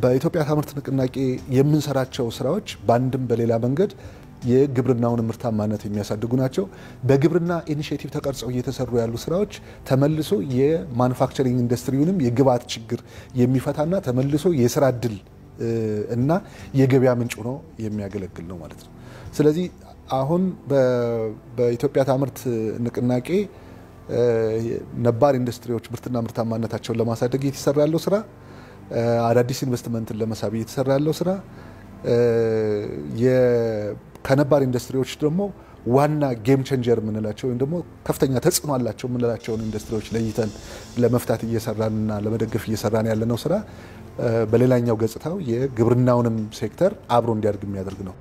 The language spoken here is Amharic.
በኢትዮጵያ ታምርት ንቅናቄ የምንሰራቸው ስራዎች ባንድም በሌላ መንገድ የግብርናውን ምርታማነት የሚያሳድጉ ናቸው። በግብርና ኢኒሼቲቭ ተቀርጸው እየተሰሩ ያሉ ስራዎች ተመልሶ የማኑፋክቸሪንግ ኢንዱስትሪውንም የግብዓት ችግር የሚፈታና ተመልሶ የስራ እድል እና የገበያ ምንጭ ሆኖ የሚያገለግል ነው ማለት ነው። ስለዚህ አሁን በኢትዮጵያ ታምርት ንቅናቄ ነባር ኢንዱስትሪዎች ምርትና ምርታማነታቸውን ለማሳደግ እየተሰራ ያለው ስራ፣ አዳዲስ ኢንቨስትመንትን ለመሳብ እየተሰራ ያለው ስራ፣ ከነባር ኢንዱስትሪዎች ደግሞ ዋና ጌም ቼንጀር የምንላቸው ወይም ደግሞ ከፍተኛ ተጽዕኖ አላቸው የምንላቸውን ኢንዱስትሪዎች ለይተን ለመፍታት እየሰራንና ለመደገፍ እየሰራን ያለነው ስራ በሌላኛው ገጽታው የግብርናውንም ሴክተር አብሮ እንዲያድግ የሚያደርግ ነው።